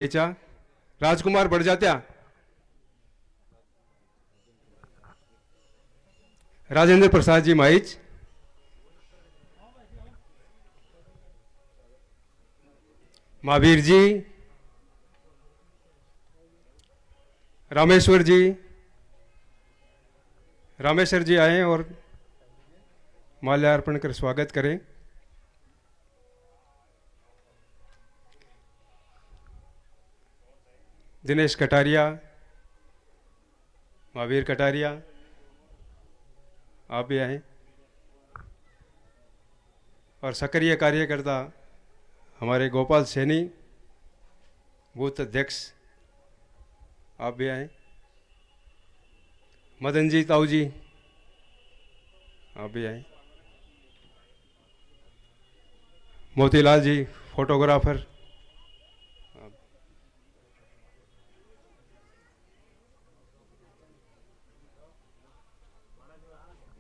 बेचा राजकुमार बड़जात्या, राजेंद्र प्रसाद जी माइच, महावीर जी, रामेश्वर जी, रामेश्वर जी आए और माल्यार्पण कर स्वागत करें। दिनेश कटारिया, महावीर कटारिया, आप भी आए। और सक्रिय कार्यकर्ता हमारे गोपाल सैनी, बूथ अध्यक्ष, आप भी आए। मदन जी ताऊ जी, आप भी आए। मोतीलाल जी फोटोग्राफर,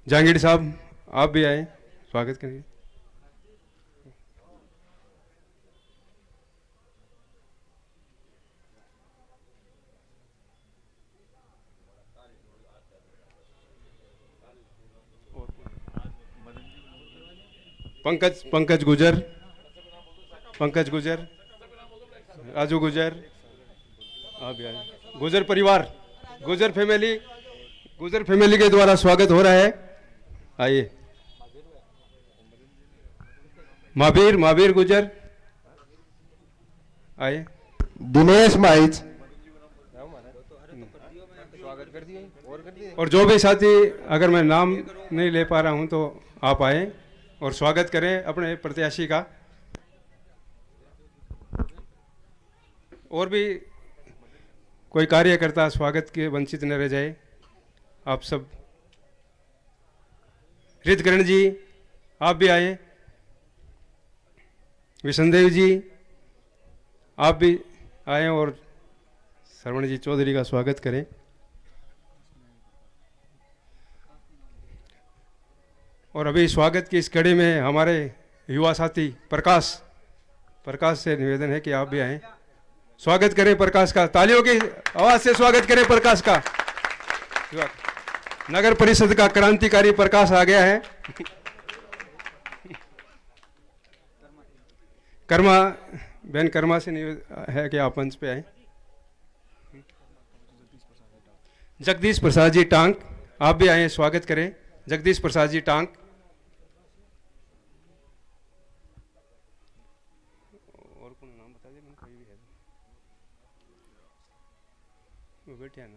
जहांगीर साहब आप भी आए, स्वागत करिए। पंकज गुजर, राजू गुजर, आप भी आए। गुजर परिवार, गुजर फैमिली के द्वारा स्वागत हो रहा है। आइए। महावीर गुजर आइए। दिनेश माइच, और जो भी साथी, अगर मैं नाम नहीं ले पा रहा हूं तो आप आए और स्वागत करें अपने प्रत्याशी का। और भी कोई कार्यकर्ता स्वागत के वंचित न रह जाए, आप सब। हृदकरण जी आप भी आए। विष्णुदेव जी आप भी आए और श्रवण जी चौधरी का स्वागत करें। और अभी स्वागत की इस कड़ी में हमारे युवा साथी प्रकाश से निवेदन है कि आप भी आए, स्वागत करें प्रकाश का। तालियों की आवाज से स्वागत करें प्रकाश का। नगर परिषद का क्रांतिकारी प्रकाश आ गया है। कर्मा से निवेदन है कि आप मंच पे आए। जगदीश प्रसाद जी टांग आप भी आए, स्वागत करें जगदीश प्रसाद जी टांग। और कौन नाम बता दे, कोई भी है वो बैठे हैं ना।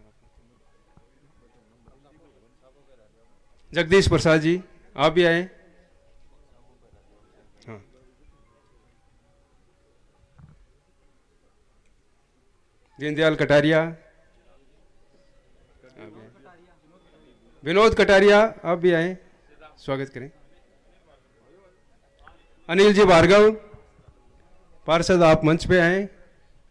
जगदीश प्रसाद जी आप भी आए। हाँ। दीनदयाल कटारिया, विनोद कटारिया आप भी आए, स्वागत करें। अनिल जी भार्गव पार्षद, आप मंच पे आए,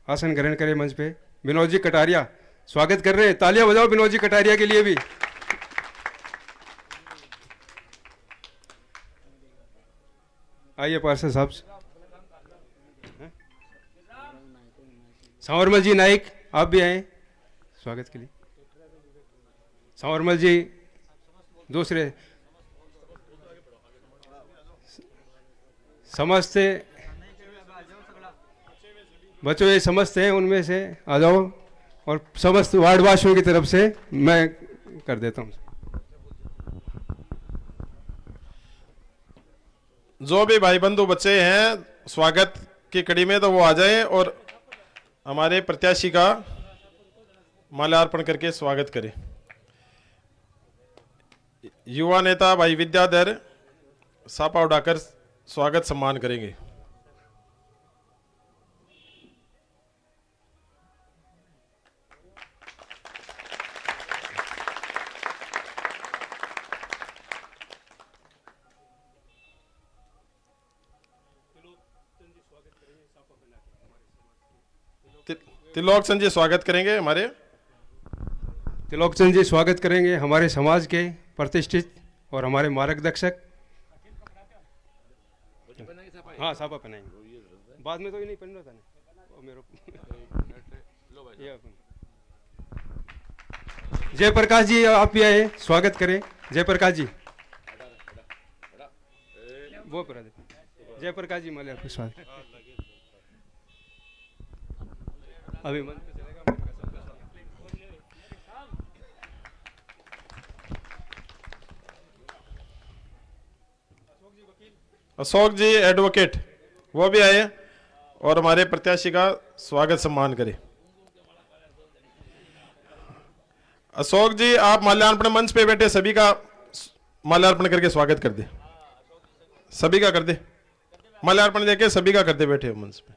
आसन ग्रहण करें मंच पे। विनोद जी कटारिया स्वागत कर रहे हैं, तालियां बजाओ विनोद जी कटारिया के लिए भी। आइए पार्षद साहब। सांवरमल जी नाइक आप भी आए, स्वागत के लिए। सांवरमल जी दूसरे समझते बच्चों, ये समझते हैं, उनमें से आ जाओ। और समस्त वार्डवासियों की तरफ से मैं कर देता हूँ। जो भी भाई बंधु बच्चे हैं स्वागत की कड़ी में, तो वो आ जाएं और हमारे प्रत्याशी का माल्यार्पण करके स्वागत करें। युवा नेता भाई विद्याधर सापा उड़ाकर स्वागत सम्मान करेंगे। तिलोकचंद जी स्वागत करेंगे हमारे। तिलोकचंद जी स्वागत करेंगे हमारे समाज के प्रतिष्ठित और हमारे मार्गदर्शक। हाँ सापा पहनाएंगे, बाद में तो ये नहीं पहन रहा था ना मेरे जयप्रकाश जी आप भी आए, स्वागत करें जयप्रकाश जी। वो जयप्रकाश जी माले आपका स्वागत। अभी मंच पे चलेगा। अशोक जी एडवोकेट वो भी आए और हमारे प्रत्याशी का स्वागत सम्मान करें। अशोक जी आप माल्यार्पण मंच पे बैठे सभी का माल्यार्पण करके स्वागत कर दे, सभी का कर दे, माल्यार्पण देके सभी का कर दे बैठे मंच पे।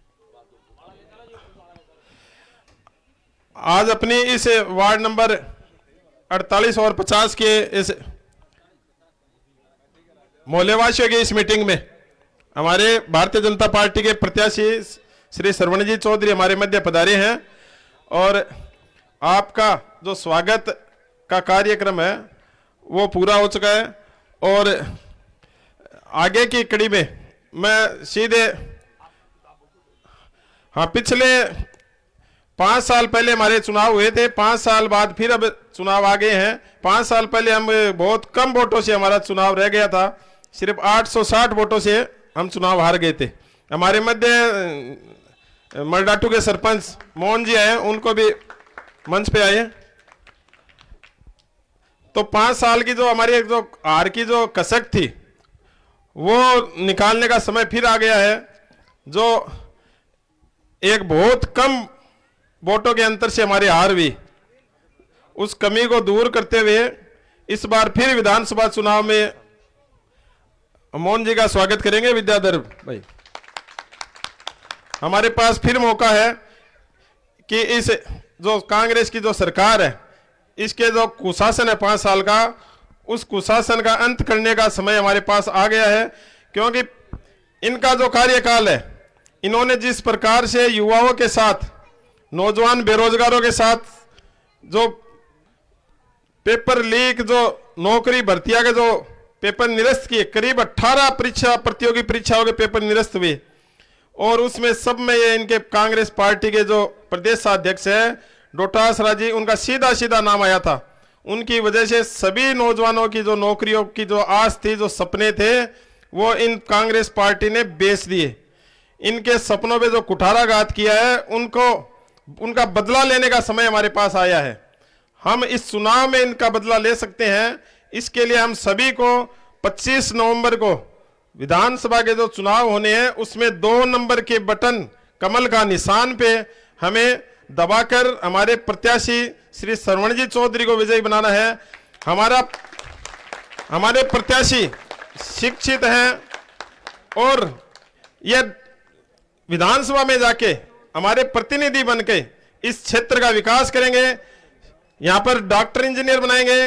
आज अपनी इस वार्ड नंबर 48 और 50 के इस मोहल्लेवासियों की इस मीटिंग में हमारे भारतीय जनता पार्टी के प्रत्याशी श्री सरवणजी चौधरी हमारे मध्य पधारे हैं और आपका जो स्वागत का कार्यक्रम है वो पूरा हो चुका है। और आगे की कड़ी में मैं सीधे पिछले 5 साल पहले हमारे चुनाव हुए थे, 5 साल बाद फिर अब चुनाव आ गए हैं। 5 साल पहले हम बहुत कम वोटों से हमारा चुनाव रह गया था, सिर्फ 860 वोटों से हम चुनाव हार गए थे। हमारे मध्य मरडाटू के सरपंच मोहन जी आए, उनको भी मंच पे आए। तो 5 साल की जो हमारी जो हार की जो कसक थी वो निकालने का समय फिर आ गया है। जो एक बहुत कम वोटों के अंतर से हमारी हार हुई, उस कमी को दूर करते हुए इस बार फिर विधानसभा चुनाव में मोहन जी का स्वागत करेंगे। विद्याधर भाई, हमारे पास फिर मौका है कि इस जो कांग्रेस की जो सरकार है, इसके जो कुशासन है 5 साल का, उस कुशासन का अंत करने का समय हमारे पास आ गया है। क्योंकि इनका जो कार्यकाल है, इन्होंने जिस प्रकार से युवाओं के साथ, नौजवान बेरोजगारों के साथ जो पेपर लीक, जो नौकरी भर्तियां के जो पेपर निरस्त किए, करीब 18 प्रतियोगी परीक्षाओं के पेपर निरस्त हुए और उसमें सब में ये इनके कांग्रेस पार्टी के जो प्रदेश अध्यक्ष है डोटासरा जी, उनका सीधा सीधा नाम आया था। उनकी वजह से सभी नौजवानों की जो नौकरियों की जो आस थी, जो सपने थे, वो इन कांग्रेस पार्टी ने बेच दिए। इनके सपनों पे जो कुठाराघात किया है, उनका बदला लेने का समय हमारे पास आया है। हम इस चुनाव में इनका बदला ले सकते हैं। इसके लिए हम सभी को 25 नवंबर को विधानसभा के जो चुनाव होने हैं, उसमें 2 नंबर के बटन कमल का निशान पे हमें दबाकर हमारे प्रत्याशी श्री सरवणजी चौधरी को विजयी बनाना है। हमारे प्रत्याशी शिक्षित हैं और ये विधानसभा में जाके हमारे प्रतिनिधि बनके इस क्षेत्र का विकास करेंगे। यहाँ पर डॉक्टर इंजीनियर बनाएंगे।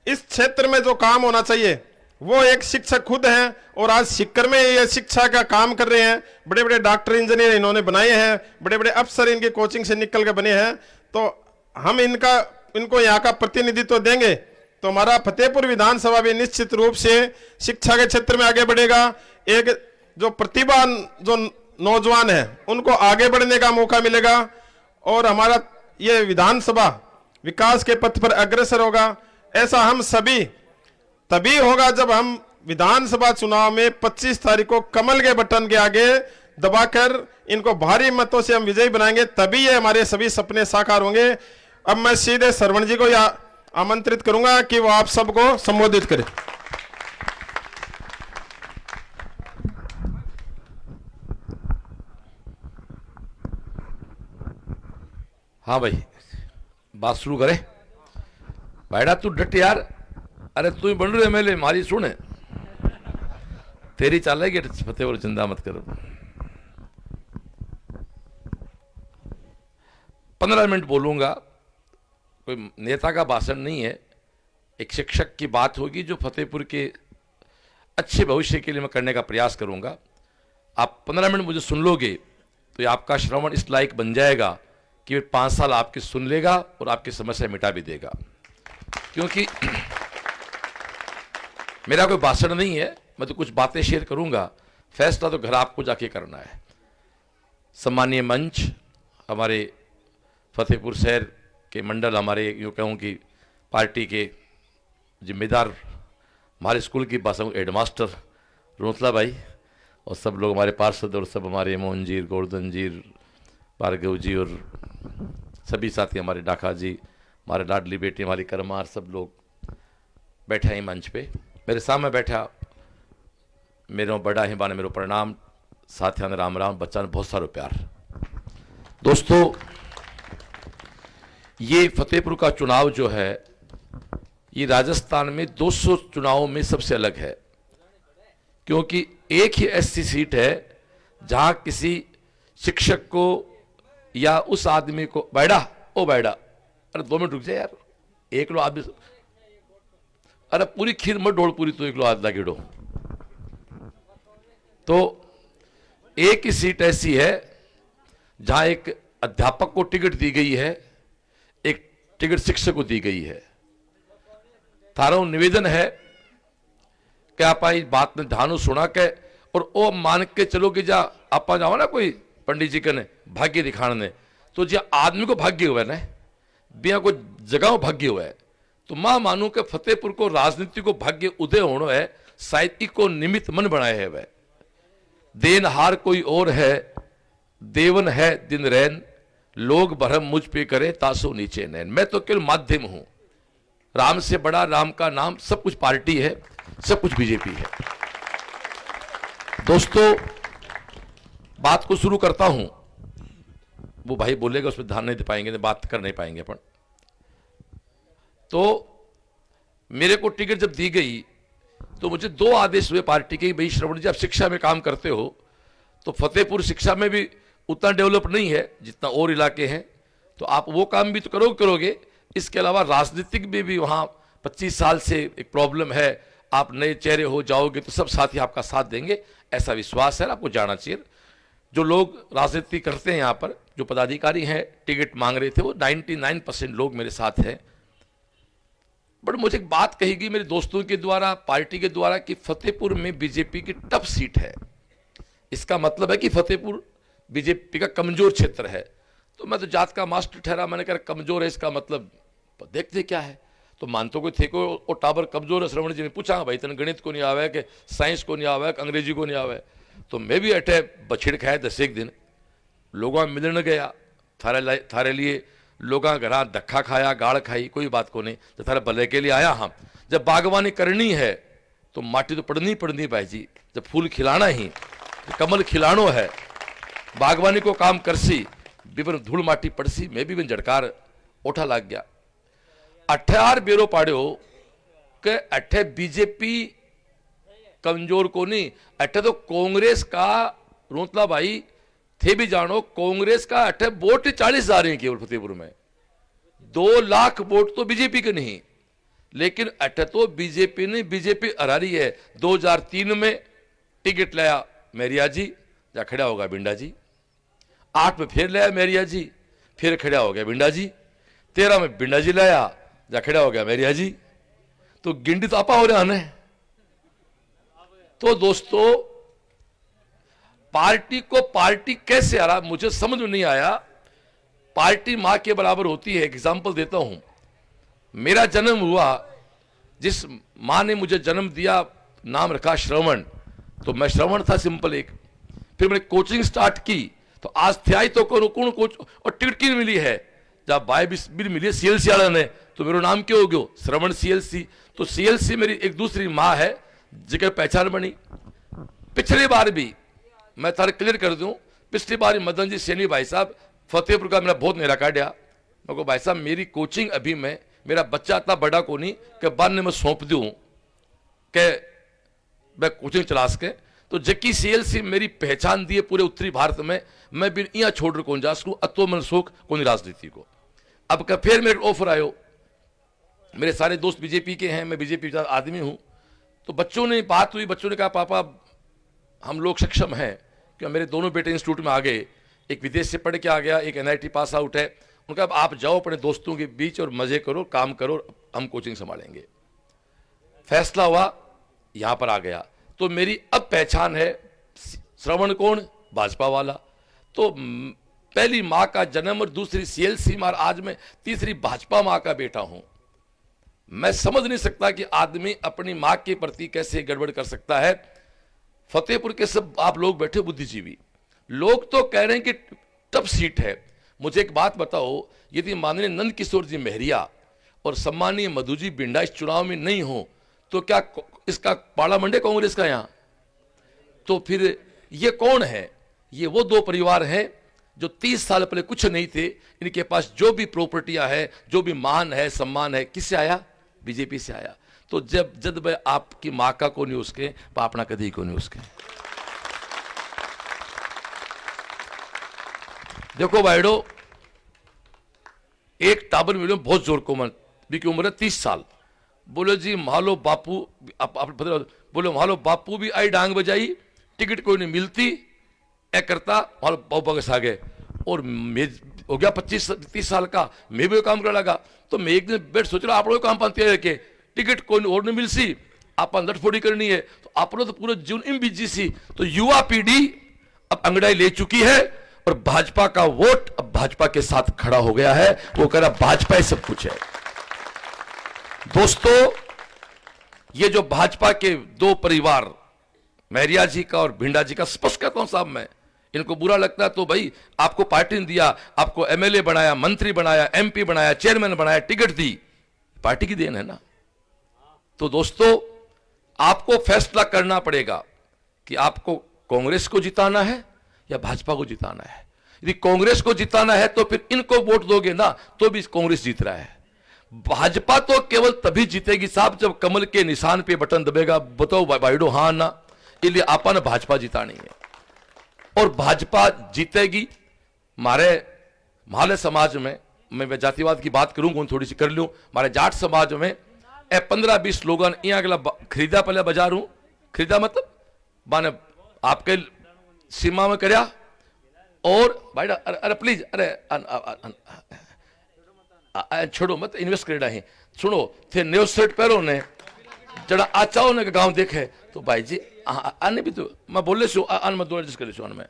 इस क्षेत्र में जो काम होना चाहिए वो एक शिक्षक खुद हैं और आज सिक्कर में ये शिक्षा का काम कर रहे हैं। बड़े बड़े डॉक्टर इंजीनियर इन्होंने बनाए हैं, बड़े बड़े अफसर इनकी कोचिंग से निकल के बने हैं। तो हम इनको यहाँ का प्रतिनिधित्व देंगे तो हमारा फतेहपुर विधानसभा भी निश्चित रूप से शिक्षा के क्षेत्र में आगे बढ़ेगा। एक जो प्रतिभावान जो नौजवान है उनको आगे बढ़ने का मौका मिलेगा और हमारा ये विधानसभा विकास के पथ पर अग्रसर होगा। ऐसा हम सभी तभी होगा जब हम विधानसभा चुनाव में 25 तारीख को कमल के बटन के आगे दबाकर इनको भारी मतों से हम विजयी बनाएंगे, तभी ये हमारे सभी सपने साकार होंगे। अब मैं सीधे सरवण जी को आमंत्रित करूंगा कि वो आप सबको संबोधित करें। हाँ भाई, बात शुरू करें। भाईडा तू डट यार, अरे तू ही बन रहे एमएलए, मारी सुने तेरी चालेगी, फतेहपुर चिंता मत करो। 15 मिनट बोलूंगा, कोई नेता का भाषण नहीं है, एक शिक्षक की बात होगी जो फतेहपुर के अच्छे भविष्य के लिए मैं करने का प्रयास करूंगा। आप 15 मिनट मुझे सुन लोगे तो ये आपका श्रवण इस लायक बन जाएगा कि 5 साल आपकी सुन लेगा और आपकी समस्या मिटा भी देगा। क्योंकि मेरा कोई भाषण नहीं है, मैं तो कुछ बातें शेयर करूंगा, फैसला तो घर आपको जाके करना है। सम्मानीय मंच, हमारे फतेहपुर शहर के मंडल, हमारे यूँ कहूँ कि पार्टी के जिम्मेदार, हमारे स्कूल की भाषा में हेडमास्टर रोतला भाई, और सब लोग हमारे पार्षद, और सब हमारे मोहन जी, गोवर्धन जी, भार्गव जी, और सभी साथी हमारे डाका जी, हमारे लाडली बेटी हमारी करमार, सब लोग बैठे हैं मंच पे। मेरे सामने बैठा मेरो बड़ा ही बाने मेरो प्रणाम, साथियां ने राम राम, बच्चा ने बहुत सारा प्यार। दोस्तों, ये फतेहपुर का चुनाव जो है, ये राजस्थान में 200 चुनावों में सबसे अलग है, क्योंकि एक ही ऐसी सीट है जहां किसी शिक्षक को या उस आदमी को बैठा, अरे 2 मिनट रुक जाए यार, एक लो आदमी, अरे पूरी खीर मत ढोल पूरी, तो एक लो आदला गिड़ो। तो एक ही सीट ऐसी है जहां एक अध्यापक को टिकट दी गई है, एक टिकट शिक्षक को दी गई है। थारा निवेदन है कि आप इस बात में ध्यान सुना के, और वो मान के चलो कि जा आप जाओ ना कोई पंडित जी कने भाग्य दिखाने, तो जो आदमी को भाग्य हुआ है ना, बिया को जगह भाग्य हुआ है, तो मां मानू के फतेहपुर को राजनीति को भाग्य उदय होना है, साहित्य को निमित्त मन बनाए है। वह देनहार कोई और है, देवन है दिन रैन, लोग भरम मुझ पे करे तासो नीचे नैन। मैं तो केवल माध्यम हूं, राम से बड़ा राम का नाम, सब कुछ पार्टी है, सब कुछ बीजेपी है। दोस्तों, बात को शुरू करता हूं, वो भाई बोलेगा उसमें ध्यान नहीं दे पाएंगे, बात कर नहीं पाएंगे अपन। तो मेरे को टिकट जब दी गई तो मुझे 2 आदेश हुए पार्टी के, भाई श्रवण जी आप शिक्षा में काम करते हो, तो फतेहपुर शिक्षा में भी उतना डेवलप नहीं है जितना और इलाके हैं, तो आप वो काम भी तो करोगे। इसके अलावा राजनीतिक में भी वहाँ 25 साल से एक प्रॉब्लम है, आप नए चेहरे हो जाओगे तो सब साथी आपका साथ देंगे, ऐसा विश्वास है। आपको जाना चाहिए, जो लोग राजनीति करते हैं यहाँ पर, जो पदाधिकारी हैं टिकट मांग रहे थे, वो 99% लोग मेरे साथ हैं। बट मुझे एक बात कही गई मेरे दोस्तों के द्वारा, पार्टी के द्वारा, कि फतेहपुर में बीजेपी की टफ सीट है, इसका मतलब है कि फतेहपुर बीजेपी का कमजोर क्षेत्र है। तो मैं तो जात का मास्टर ठहरा, मैंने कहा कमजोर है, इसका मतलब देखते क्या है। तो मानतो कोई थे को वो टाबर कमजोर है। श्रवण जी ने पूछा, भाई तन गणित को नहीं आवे, कि साइंस को नहीं आवे, कि अंग्रेजी को नहीं आवे। तो मैं भी अठे बछिड़ खाया 10 एक दिन, लोगों में मिलने गया, थारे लिए लोगों घर धक्का खाया, गाड़ खाई, कोई बात को नहीं, तो थारे भले के लिए आया। हम जब बागवानी करनी है तो माटी तो पड़नी भाई जी, जब फूल खिलाना ही तो कमल खिलानो है, बागवानी को काम करसी, बिबर धूल माटी पड़सी, मैं भी बिन झड़कार ओठा लाग गया। 18 बेरो पाड़ो के अठे बीजेपी कमजोर को नहीं, अठे तो कांग्रेस का रोतला भाई थे भी जानो, कांग्रेस का अठे वोट 40 आ रहे हैं केवल फतेहपुर में, 2 लाख वोट तो बीजेपी के नहीं, लेकिन अठे तो बीजेपी हरा रही है। 2003 में टिकट लाया मेरिया जी, जा खड़ा होगा बिंडा जी। 8 में फिर लाया मेरिया जी, फिर खड़ा हो गया बिंडा जी। 13 में बिंडा जी लाया, जा खड़ा हो गया मेरिया जी। तो गिंडी तो आपा हो रहा है। तो दोस्तों, पार्टी को पार्टी कैसे हरा मुझे समझ में नहीं आया। पार्टी मां के बराबर होती है। एग्जाम्पल देता हूं, मेरा जन्म हुआ, जिस मां ने मुझे जन्म दिया, नाम रखा श्रवण, तो मैं श्रवण था सिंपल एक। फिर मैंने कोचिंग स्टार्ट की, तो आज थे तो कौन कोच, और टिकट की मिली है, जब बाय भी मिली सीएलसी वाला ने, तो मेरा नाम क्यों हो गया श्रवण सीएलसी। तो सीएलसी मेरी एक दूसरी मां है, जिगर पहचान बनी। पिछली बार भी मैं थारे क्लियर कर दूं, पिछली बार मदन जी सैनी भाई साहब फतेहपुर का मेरा बहुत नेरा काटिया। मैं को भाई साहब मेरी कोचिंग अभी में, मेरा बच्चा इतना बड़ा को नहीं कि बाद में मैं सौंप दूं कि मैं कोचिंग चला सके। तो जबकि सीएलसी मेरी पहचान दिए पूरे उत्तरी भारत में, मैं भी यहाँ छोड़ कौन जा सकूँ, अतो मन शोक कौन राजनीति को। अब का फिर मेरे ऑफर आयो, मेरे सारे दोस्त बीजेपी के हैं, मैं बीजेपी का आदमी हूँ। तो बच्चों ने बात हुई, बच्चों ने कहा पापा हम लोग सक्षम हैं, क्योंकि मेरे दोनों बेटे इंस्टीट्यूट में आ गए, एक विदेश से पढ़ के आ गया, एक एनआईटी पास आउट है। उनका अब आप जाओ अपने दोस्तों के बीच और मजे करो, काम करो, हम कोचिंग संभालेंगे। फैसला हुआ, यहां पर आ गया। तो मेरी अब पहचान है श्रवण कौन, भाजपा वाला। तो पहली मां का जन्म और दूसरी सीएलसी मां, आज मैं तीसरी भाजपा मां का बेटा हूं। मैं समझ नहीं सकता कि आदमी अपनी मां के प्रति कैसे गड़बड़ कर सकता है। फतेहपुर के सब आप लोग बैठे बुद्धिजीवी लोग तो कह रहे हैं कि टफ सीट है। मुझे एक बात बताओ, यदि माननीय नंद किशोर जी मेहरिया और सम्मानीय मधु जी बिंडा इस चुनाव में नहीं हो तो क्या इसका पाड़ा मंडे कांग्रेस का यहां? तो फिर ये कौन है? ये वो दो परिवार हैं जो 30 साल पहले कुछ नहीं थे, इनके पास जो भी प्रॉपर्टियां है, जो भी मान है, सम्मान है, किससे आया? बीजेपी से आया। तो जब वह आपकी मां का को नहीं उसके पापना कदी को नहीं उसके। देखो भाईडो, एक टाबर मिलो बहुत जोर को मन भी की उम्र है 30 साल। बोलो जी मालो बापू, बोलो मालो बापू भी आई डांग बजाई, टिकट कोई नहीं मिलती, ए करता मालो बाबू बगस आ गए। और मैं हो गया 25-30 साल का, मैं भी काम कर लगा। तो मैं एक दिन बैठ सोच रहा आप लोग काम पाते हैं के टिकट कोई और नहीं मिल सी, आप लटफोड़ी करनी है, तो आप लोग तो पूरे जीवन इन बिजी सी। तो युवा पीढ़ी अब अंगड़ाई ले चुकी है और भाजपा का वोट अब भाजपा के साथ खड़ा हो गया है। वो कह रहा भाजपा ही सब कुछ है। दोस्तों, ये जो भाजपा के दो परिवार मेहरिया जी का और भिंडा जी का, स्पष्ट कहता हूं साहब मैं, इनको बुरा लगता है तो भाई आपको पार्टी ने दिया, आपको एमएलए बनाया, मंत्री बनाया, एमपी बनाया, चेयरमैन बनाया, टिकट दी, पार्टी की देन है ना। तो दोस्तों, आपको फैसला करना पड़ेगा कि आपको कांग्रेस को जिताना है या भाजपा को जिताना है। यदि कांग्रेस को जिताना है तो फिर इनको वोट दोगे ना तो भी कांग्रेस जीत रहा है। भाजपा तो केवल तभी जीतेगी साहब जब कमल के निशान पे बटन दबेगा। बताओ भाईडो हाँ ना? इसलिए आपा ने भाजपा जितानी है और भाजपा जीतेगी। माले समाज में, मैं जातिवाद की बात करूंगा थोड़ी सी कर लूं, हमारे जाट समाज में 15-20 लोग यहाँ अगला खरीदा, पहले बाजार हूं खरीदा मतलब माने आपके सीमा में करया। और भाई अरे प्लीज अरे छोड़ो मत, इन्वेस्ट करेडा है। सुनो थे न्यू शर्ट पहरो ने जरा आचाओ ने गांव देखे तो भाई जी आने भी तो मैं बोले सो आन मैं दो एडजस्ट कर लेसो मैं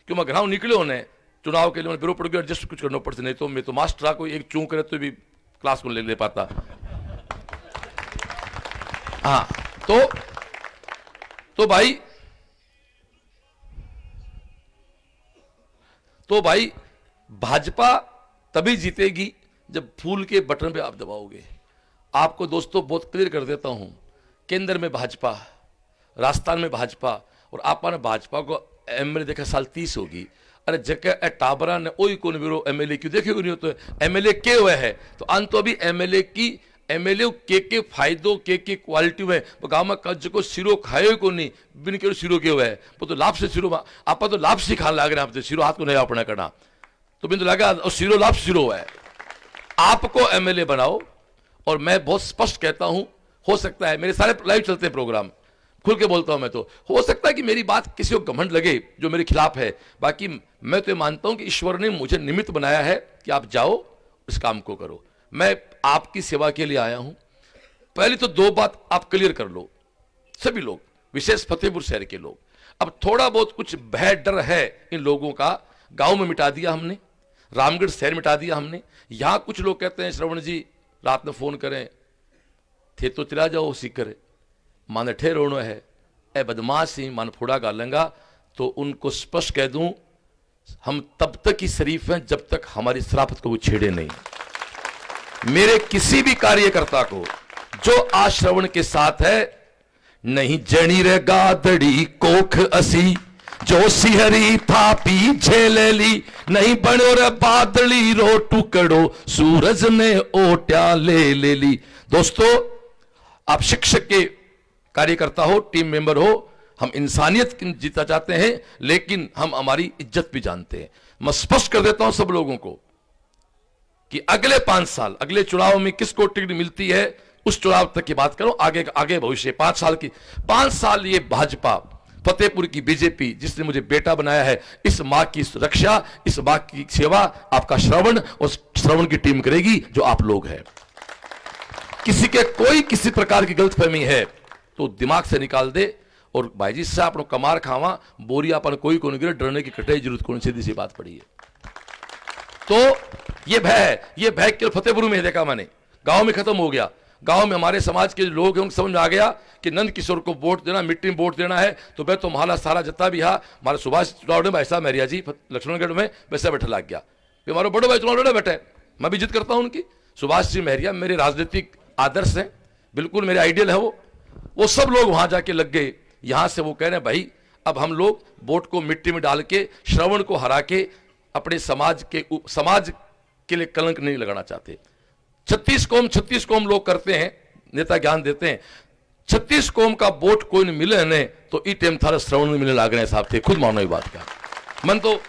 क्यों मैं गांव निकले ने चुनाव के लिए बिरो पड़ गया, एडजस्ट कुछ करना पड़ता, नहीं तो मैं तो मास्टर कोई एक चूं करे तो भी क्लास को ले पाता। हाँ तो भाई भाजपा तभी जीतेगी जब फूल के बटन पे आप दबाओगे। आपको दोस्तों बहुत क्लियर कर देता हूं, केंद्र में भाजपा, राजस्थान में भाजपा, और आपने भाजपा को एमएलए देखा साल 30 होगी। अरे जगह टाबरा ने ओई कौन विरो एमएलए क्यों देखे नहीं होते एमएलए के हुए है तो अंत तो अभी एमएलए के फायदों के क्वालिटी में गाँव में कज को सिरो खाए को नहीं बिन के सिरो के हुए है वो तो लाभ से सिरो आप तो लाभ से खाने लग रहे हैं, आप सिरो हाथ को नहीं अपना करना तो बिन तो लगा और सिरो लाभ सिरो है। आपको एमएलए बनाओ और मैं बहुत स्पष्ट कहता हूं, हो सकता है मेरे सारे लाइव चलते हैं प्रोग्राम, खुल के बोलता हूं मैं, तो हो सकता है कि मेरी बात किसी को घमंड लगे जो मेरे खिलाफ है। बाकी मैं तो ये मानता हूं कि ईश्वर ने मुझे निमित्त बनाया है कि आप जाओ इस काम को करो। मैं आपकी सेवा के लिए आया हूं। पहले तो दो बात आप क्लियर कर लो सभी लोग, विशेष फतेहपुर शहर के लोग। अब थोड़ा बहुत कुछ भय डर है इन लोगों का, गांव में मिटा दिया हमने, रामगढ़ शहर मिटा दिया हमने। यहां कुछ लोग कहते हैं श्रवण जी रात में फोन करें थे तो चला जाओ सीकर माने ठे रोनो है ए बदमाश ही मान फोड़ा गालेंगा। तो उनको स्पष्ट कह दूं, हम तब तक ही शरीफ हैं जब तक हमारी शराफत को वो छेड़े नहीं। मेरे किसी भी कार्यकर्ता को जो आश्रवण के साथ है, नहीं जनी रे गादड़ी कोख असी जो सिहरी थापी झेले ली, नहीं बनो रे बादली रो टुकड़ो सूरज ने ओट्या ले ली। दोस्तों, आप शिक्षक के कार्यकर्ता हो, टीम मेंबर हो, हम इंसानियत जीता चाहते हैं लेकिन हम हमारी इज्जत भी जानते हैं। मैं स्पष्ट कर देता हूं सब लोगों को कि अगले 5 साल, अगले चुनाव में किसको टिकट मिलती है उस चुनाव तक की बात करो, आगे भविष्य 5 साल की 5 साल ये भाजपा फतेहपुर की बीजेपी जिसने मुझे बेटा बनाया है, इस मां की रक्षा, इस मां की सेवा आपका श्रवण और श्रवण की टीम करेगी जो आप लोग हैं। किसी के कोई किसी प्रकार की गलतफहमी है तो दिमाग से निकाल दे और भाई जी से आपको कमार खावा बोरी अपन कोई को नहीं गिरे, डरने की कटाई जरूरत कौन, सीधी सी बात पड़ी है। तो ये भय केवल फतेहपुर में देखा मैंने, गांव में खत्म हो गया। गांव में हमारे समाज के लोग हैं, समझ में आ गया कि नंद किशोर को वोट देना, मिट्टी में वोट देना है, तो मैं तो तुम्हारा सारा जितना भी हा हमारे सुभाष चुनाव भाई साहब मेरिया जी लक्ष्मणगढ़ में वैसे बैठा लग गया। हमारे बड़े भाई चुनाव लड़े बैठे, मैं भी जिद करता हूं उनकी। सुभाष जी महरिया मेरे राजनीतिक आदर्श हैं, बिल्कुल मेरे आइडियल है वो सब लोग वहां जाके लग गए। यहां से वो कह रहे हैं भाई अब हम लोग वोट को मिट्टी में डाल के श्रवण को हरा के अपने समाज के लिए कलंक नहीं लगाना चाहते। 36 कौम लोग करते हैं, नेता ज्ञान देते हैं, 36 कौम का वोट कोई नहीं मिले ने तो ई टाइम थारा श्रवण में मिलने लाग रहे साहब थे, खुद मानो ये बात का। मन तो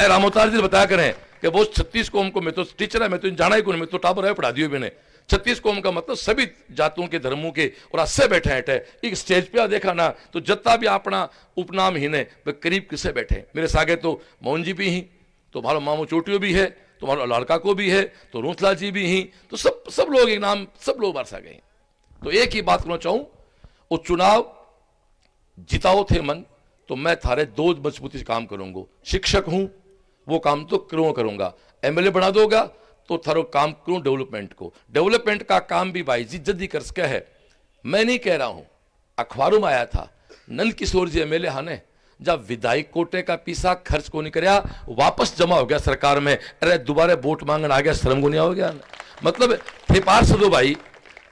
रामोतार जी बताया करें कि वो 36 कौम को, मैं तो टीचर है, मैं तो जाना ही कौन, मैं तो टाबर है पढ़ा दियो मैंने। 36 कौम का मतलब सभी जातों के धर्मों के और अस्से बैठे हैं। एक स्टेज पे देखा ना तो जत्ता भी अपना उपनाम ही ने करीब किसे बैठे। मेरे सागे तो मोहन जी भी ही, तो भालो मामू चोटियो भी है, तो मारो लड़का को भी है, तो रूसला जी भी ही, तो सब लोग एक नाम, सब लोग बरसा गए। तो एक ही बात करना चाहूं, वो चुनाव जिताओ थे मन, तो मैं थारे दो मजबूती से काम करूंगा। शिक्षक हूं, वो काम तो करूंगा। एमएलए बना दोगा तो थारो काम करूं डेवलपमेंट को। डेवलपमेंट का काम भी भाई जी जल्दी कर सके है। मैं नहीं कह रहा हूं, अखबारों में आया था नंद किशोर जी एमएलए हाने जब विधायक कोटे का पैसा खर्च को नहीं कराया, वापस जमा हो गया सरकार में, अरे दोबारा वोट मांगने आ गया, शर्म को नहीं हो गया। मतलब थे पार्षद दो भाई,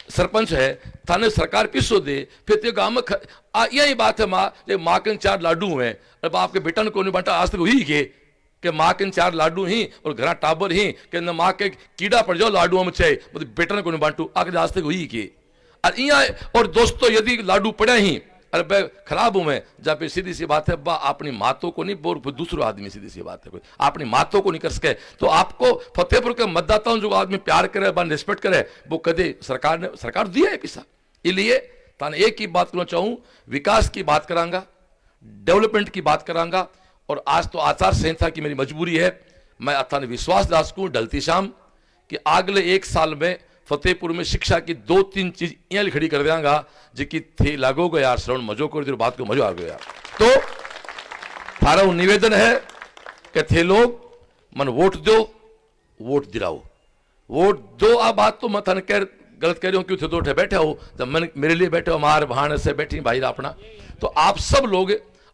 सरपंच है, थाने सरकार पिसो दे, फिर ते गांव में यही बात है। माँ के 4 लाडू हुए, अब आपके बेटन को नहीं बांटा आज तक हुई के माँ के 4 लाडू ही और घर टाबर ही के न माँ के कीड़ा पड़ जाओ लाडुओं में चाहिए, मतलब बेटन को नहीं बांटू आगे आज तक हुई के। और दोस्तों यदि लाडू पड़े ही अरे भाई खराब हूं मैं, जब सीधी सी बात है बा अपनी मातों को नहीं बोल दूसरो आदमी, सीधी सी बात है कोई अपनी मातों को नहीं कर सके। तो आपको फतेहपुर के मतदाताओं जो आदमी प्यार करे बा रिस्पेक्ट करे, वो कदे सरकार दिया है पैसा। इसलिए ताने एक ही बात करना चाहूं, विकास की बात करांगा, डेवलपमेंट की बात करांगा। और आज तो आचार संहिता की मेरी मजबूरी है, मैं अथाने विश्वास दासकू डलती शाम कि अगले 1 साल में फतेहपुर में शिक्षा की 2-3 चीज यहाँ खड़ी कर देंगा जिकी थे लागो गया यार, श्रवण मजो कर बात को मजो आ गया। तो थारा निवेदन है कि थे लोग मन वोट दो, वोट दिलाओ, वोट दो। आ बात तो मैं थन कह गलत कह रही हूं, क्यों थे तो बैठे हो, जब मैंने मेरे लिए बैठे हो, मार भाण से बैठी भाई अपना। तो आप सब लोग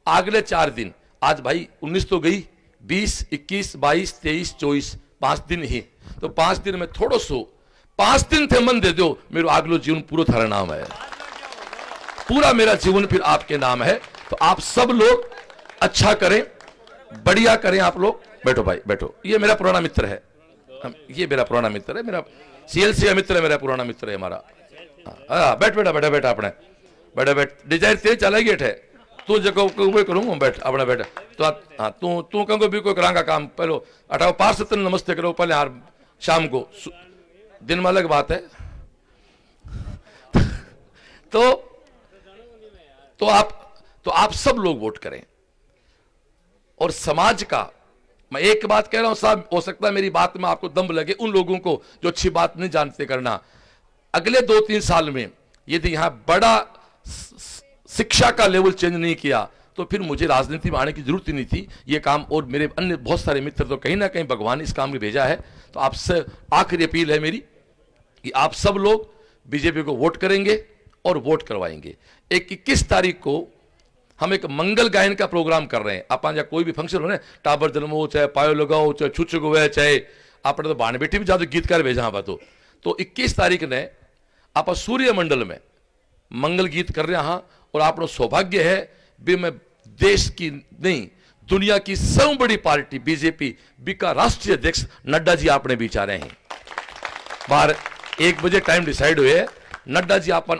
अगले 4 दिन, आज भाई 19 तो गई, 20, 21, 22, 23, 24 5 दिन ही, तो 5 दिन में थोड़ो सो 5 दिन थे मन दे दो, मेरा अगलो जीवन पूरा थारा नाम है, पूरा मेरा जीवन फिर आपके नाम है। तो आप सब लोग अच्छा करें, बढ़िया करें। आप लोग बैठो भाई बैठो, ये मेरा पुराना मित्र है, ये मेरा पुराना मित्र है, मेरा सीएलसी का मित्र है, मेरा पुराना मित्र है हमारा। बैठ बेटा बैठा बैठा अपने बैठ डिजाइन तेज चला गेट है, तू जगह करूंगा बैठ अपना बैठ। तो हाँ तू कहूँगा भी कोई करांगा काम, पहले अठाओ पार सत्तर नमस्ते करो पहले यार, शाम को दिन में अलग बात है। तो आप सब लोग वोट करें। और समाज का मैं एक बात कह रहा हूं साहब, हो सकता है मेरी बात में आपको दम लगे, उन लोगों को जो अच्छी बात नहीं जानते करना। अगले 2-3 साल में यदि यहां बड़ा शिक्षा का लेवल चेंज नहीं किया तो फिर मुझे राजनीति में आने की जरूरत ही नहीं थी। ये काम और मेरे अन्य बहुत सारे मित्र तो कहीं ना कहीं भगवान इस काम में भेजा है। तो आपसे आखिरी अपील है मेरी कि आप सब लोग बीजेपी को वोट करेंगे और वोट करवाएंगे। 21 तारीख को हम एक मंगल गायन का प्रोग्राम कर रहे हैं। अपन या कोई भी फंक्शन हो ना, टाबर जन्मो चाहे पायो लगाओ चाहे छुच गो चाहे आपने तो बाण बेटी भी ज्यादा गीतकार भेजा हाँ तो 21 तारीख ने आप सूर्य मंडल में मंगल गीत कर रहे हैं। और आपको सौभाग्य है भी मैं देश की नहीं दुनिया की सबसे बड़ी पार्टी बीजेपी का राष्ट्रीय अध्यक्ष नड्डा जी आपने बीच आ रहे हैं। बाहर 1 बजे टाइम डिसाइड हुए, नड्डा जी अपन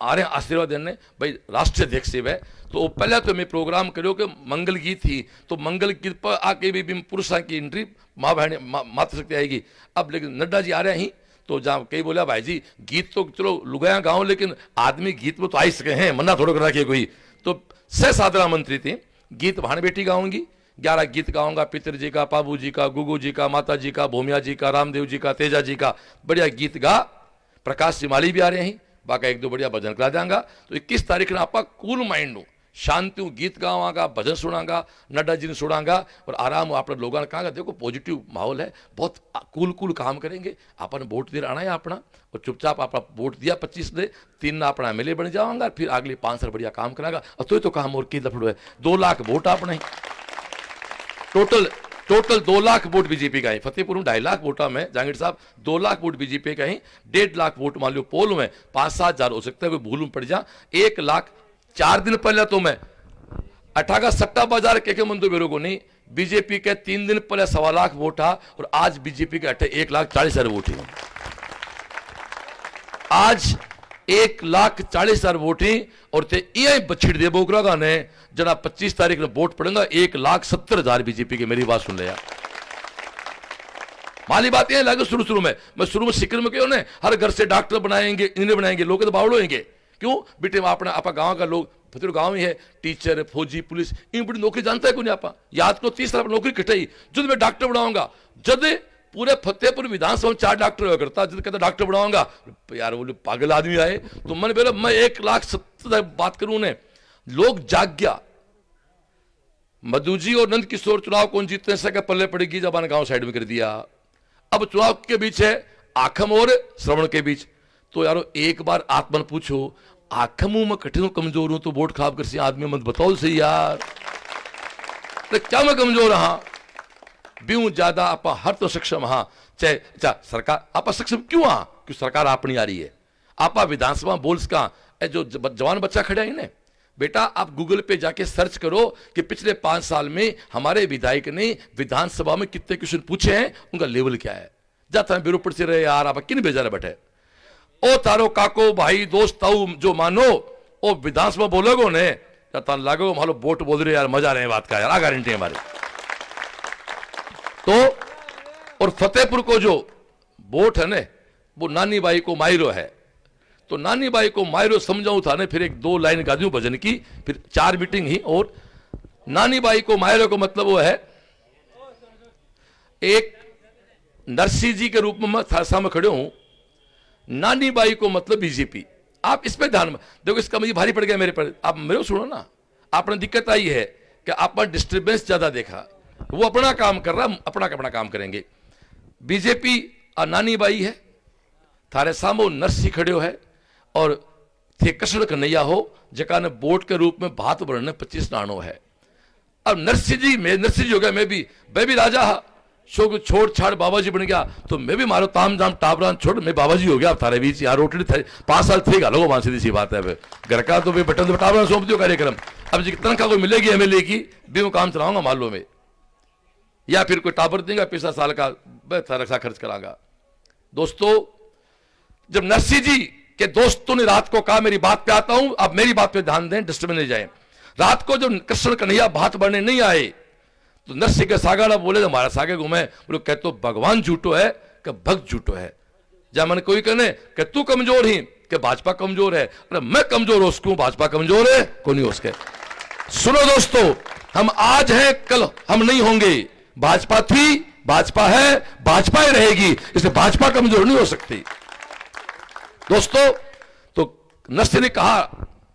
आ रहे हैं आशीर्वाद देने भाई राष्ट्रीय अध्यक्ष से है। तो पहले तो मैं प्रोग्राम करो कि मंगल गीत ही, तो मंगल गीत पर आके भी पुरुषों की एंट्री माँ बहन मातृशक्ति आएगी। अब लेकिन नड्डा जी आ रहे हैं तो जहाँ कई बोला भाई जी गीत तो चलो लुगाया गाँव, लेकिन आदमी गीत में तो आ ही सके हैं, मना थोड़ा करा के कोई। तो 6 साधना मंत्री थे, गीत भाण बेटी गाऊंगी, 11 गीत गाऊंगा, पितर जी का, पाबू जी का, गुगू जी का, माता जी का, भूमिया जी का, रामदेव जी का, तेजा जी का, बढ़िया गीत गा। प्रकाश जी माली भी आ रहे हैं, बाका 1-2 बढ़िया भजन करा देंगा। तो 21 तारीख ने आप कूल माइंड शांति हूँ गीत गावांगा, भजन सुनांगा, नड्डा जी ने सुनांगा और आराम अपने लोगों ने कहा देखो पॉजिटिव माहौल है, बहुत कूल काम करेंगे। आपने वोट दे आना है अपना और चुपचाप अपना वोट दिया 25 ने 3 ना अपना एमएलए बन जाऊंगा, फिर अगले 5 साल बढ़िया काम करागा। तो काम और की लफड़ो है। 2 लाख वोट आपने टोटल 2 लाख वोट बीजेपी का है। फतेहपुर में 2.5 लाख वोटा में जहांगीर साहब 2 लाख वोट बीजेपी का ही, 1.5 लाख वोट मान लो पोल में 5-7 हजार हो सकता है, कोई भूल में पड़ जा। 1 लाख 4 दिन पहले तो मैं अठागा सट्टा बाजार के मंदो मेरे को नहीं, बीजेपी के 3 दिन पहले 1.25 लाख वोट था और आज बीजेपी के 1,40,000 वोट है। आज 1,40,000 वोट ही और ते ये बछड़ दे बोकरा का ने जना 25 तारीख में वोट पड़ेगा 1,70,000 बीजेपी के। मेरी बात सुन ले यार, माली बात ये लगे शुरू में मैं शुरू में सिक्र में क्यों ने हर घर से डॉक्टर बनाएंगे, इंजीनियर बनाएंगे, लोग तो बावड़ो होंगे क्यों बेटे अपना आपा गांव का लोग फतेहपुर गांव ही है, टीचर फौजी पुलिस इन बड़ी नौकरी जानता है कोई नहीं। आपा याद को 30 साल नौकरी कटाई, जब मैं डॉक्टर बनाऊंगा, जब पूरे फतेहपुर विधानसभा में 4 डॉक्टर हुआ करता, जब कहता डॉक्टर बनाऊंगा यार वो पागल आदमी आए। तो मैंने बोला मैं 1,70,000 बात करूं ने लोग जाग गया। मधु जी और नंद किशोर चुनाव कौन जीतने से पल्ले पड़ेगी, जब आने गांव साइड में कर दिया। अब चुनाव के बीच है आखम और श्रवण के बीच। तो यारो एक बार आत्मन पूछो, आखम हूं मैं कठिन कमजोर हूं तो वोट खराब कर सी आदमी मत बताओ सही यार, तो क्या मैं कमजोर हाँ ब्यू ज्यादा आप हर तो सक्षम हाँ चाहे सरकार आप सक्षम क्यों हाँ क्यों सरकार अपनी आ रही है। आप विधानसभा बोल्स का जो जवान बच्चा खड़ा है ना बेटा, आप गूगल पे जाके सर्च करो कि पिछले 5 साल में हमारे विधायक ने विधानसभा में कितने क्वेश्चन पूछे हैं, उनका लेवल क्या है। जाता है बेरोपड़ से रहे यार आप किन बेजा रहे बैठे ओ तारो काको भाई दोस्त ताऊ जो मानो ओ विधानसभा बोलोगो ने जाता लागो मान लो वोट बोल रहे यार मजा रहे बात का यार, आ गारंटी है हमारी। तो और फतेहपुर को जो वोट है ना वो नानी बाई को मायरो है, तो नानी बाई को मायरो समझाऊं था ने, फिर 1-2 लाइन गा दूं भजन की, फिर 4 मीटिंग ही। और नानी बाई को मायरो को मतलब वो है एक नरसिंह जी के रूप में मैं सामने खड़े हूं, नानी बाई को मतलब बीजेपी। आप इस पे ध्यान देखो, इसका मुझे भारी पड़ गया मेरे पर। आप मेरे को सुनो ना, आपने दिक्कत आई है कि आपने डिस्टर्बेंस ज्यादा देखा, वो अपना काम कर रहा, अपना काम करेंगे। बीजेपी नानी बाई है, थारे सामो नरसिंह खड़े है और थे कृष्ण कन्हैया हो जका ने वोट के रूप में भात बढ़ने 25 नाणो है। अब नरसिंह जी हो गया, मैं भी राजा हा, छोड़ छाड़ बाबा जी बन गया, तो मैं भी मारो ताम जाम टाबरान छोड़ मैं बाबा जी हो गया। अब थारे बीच यार रोटी 5 साल थे गालो वहां सीधी सी बात है। घर का तो बटन तो टाबरान सौंप दियो कार्यक्रम, अब जी तनख्वाह को मिलेगी एमएलए की भी मैं काम चलाऊंगा मालो में, या फिर कोई टाबर देगा पिछला साल का रक्षा खर्च करांगा। दोस्तों जब नरसिंह जी के दोस्तों ने रात को कहा मेरी बात पे आता हूं, अब मेरी बात पे ध्यान दें, डिस्टर्ब नहीं जाए। रात को जब कृष्ण कन्हैया भात बढ़ने नहीं आए तो नरसिंह के सागाड़ा बोले हमारा सागे घूमे, बोले कह तो भगवान झूठो है कि भक्त झूठो है। जब मैंने कोई कहने कि तू कमजोर ही कि भाजपा कमजोर है, अरे मैं कमजोर हो उसको भाजपा कमजोर है को नहीं उसके। सुनो दोस्तों, हम आज हैं कल हम नहीं होंगे, भाजपा थी भाजपा है भाजपा ही रहेगी, इसलिए भाजपा कमजोर नहीं हो सकती। दोस्तों तो नरसिंह ने कहा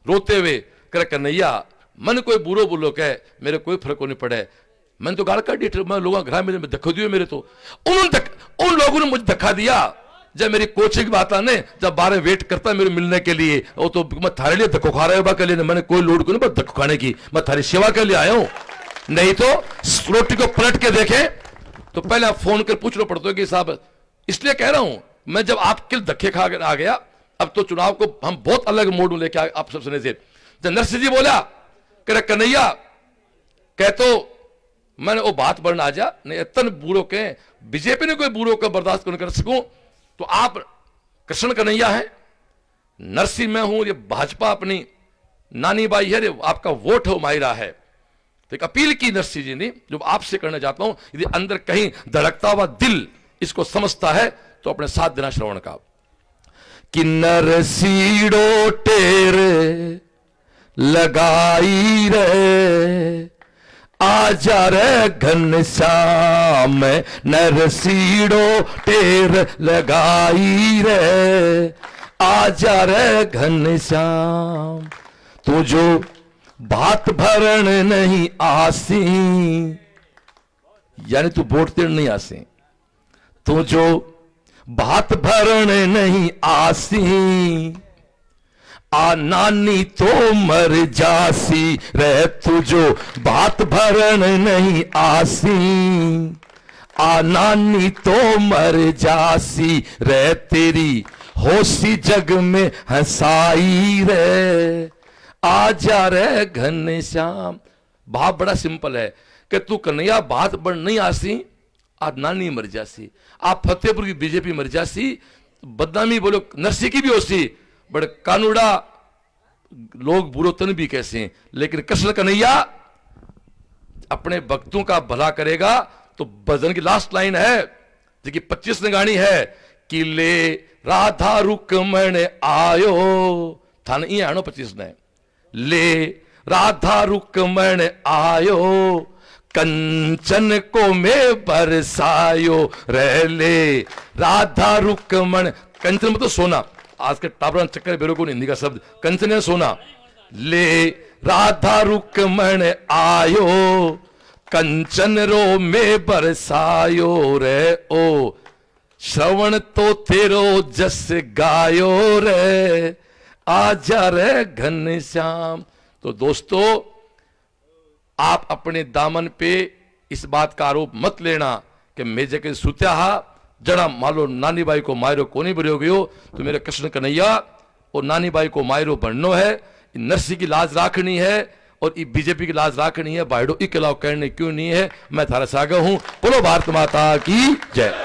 रोते हुए कर कन्हैया मन कोई बुरो बोलो कह मेरे कोई फर्क नहीं पड़े, मैंने तो गाड़ काटी, मैं लोगों घर में धक्का दिए मेरे, तो उन लोगों ने मुझे धक्का दिया। जब मेरी कोचिंग की बात आने जब 12 वेट करता मेरे मिलने के लिए, वो तो मैं थारे लिए धक्को खा रहा के लिए, मैंने कोई लोड को नहीं बस धक्को खाने की, मैं थारी सेवा के लिए आया हूं। नहीं तो रोटी को पलट के देखे तो पहले आप फोन कर पूछना पड़ता है कि साहब, इसलिए कह रहा हूं मैं जब आपके धक्के खा आ गया, अब तो चुनाव को हम बहुत अलग मोड में लेके आप सब सुने से। जब नरसिंह जी बोला कह कन्हैया कह तो मैंने वो बात बढ़ना आ जा नहीं इतन बुरो के बीजेपी ने कोई बुरो का बर्दाश्त नहीं कर सकूं, तो आप कृष्ण कन्हैया है, नरसिंह मैं हूं, ये भाजपा अपनी नानी बाई है, आपका वोट हो मायरा है। तो एक अपील की नरसिंह जी ने जो आपसे करना चाहता हूं, यदि अंदर कहीं धड़कता हुआ दिल इसको समझता है तो अपने साथ देना श्रवण का। कि नरसीड़ो टेर लगाई रे आजा रे घनश्याम, नरसीड़ो टेर लगाई रे आजा रे घनश्याम, तू जो भात भरण नहीं आसी, यानी तू वोट देने नहीं आसी, तू जो भात भरण नहीं आसी, आ नानी तो मर जासी रे, तू जो भात भरण नहीं आसी, आ नानी तो मर जासी रे, तेरी होशी जग में हंसाई रे, आजा रे घनश्याम। भाव बड़ा सिंपल है कि तू कन्हैया भात बन नहीं आसी, आ नानी मर जासी, आप फतेहपुर की बीजेपी मर जासी, बदनामी बोलो नरसी की भी होसी, बड़े कानूड़ा लोग बुरो तन भी कैसे, लेकिन कृष्ण कन्हैया अपने भक्तों का भला करेगा। तो भजन की लास्ट लाइन है जो कि 25 ने गानी है कि ले राधा रुकमण आयो, थान ये आनो 25 ने, ले राधा रुकमण आयो, कंचन को में बरसायो रे, ले राधा रुकमण, कंचन मतलब सोना, आज के टाबरा चक्कर बेरो को हिंदी का शब्द कंचन है सोना, ले राधा रुकमण आयो, कंचन रो में बरसायो रे, ओ श्रवण तो तेरो जस गायो रे, आजा रे घनश्याम। तो दोस्तों, आप अपने दामन पे इस बात का आरोप मत लेना कि मैं जगह सुत्या हा जड़ा मालो नानी बाई को मायरो कोनी बरियो गयो, तो मेरे कृष्ण कन्हैया और नानी बाई को मायरो बननो है, नरसी की लाज राखनी है और बीजेपी की लाज राखनी है, बाइडो इकलाव करने क्यों नहीं है। मैं थारा सागर हूं, बोलो भारत माता की जय।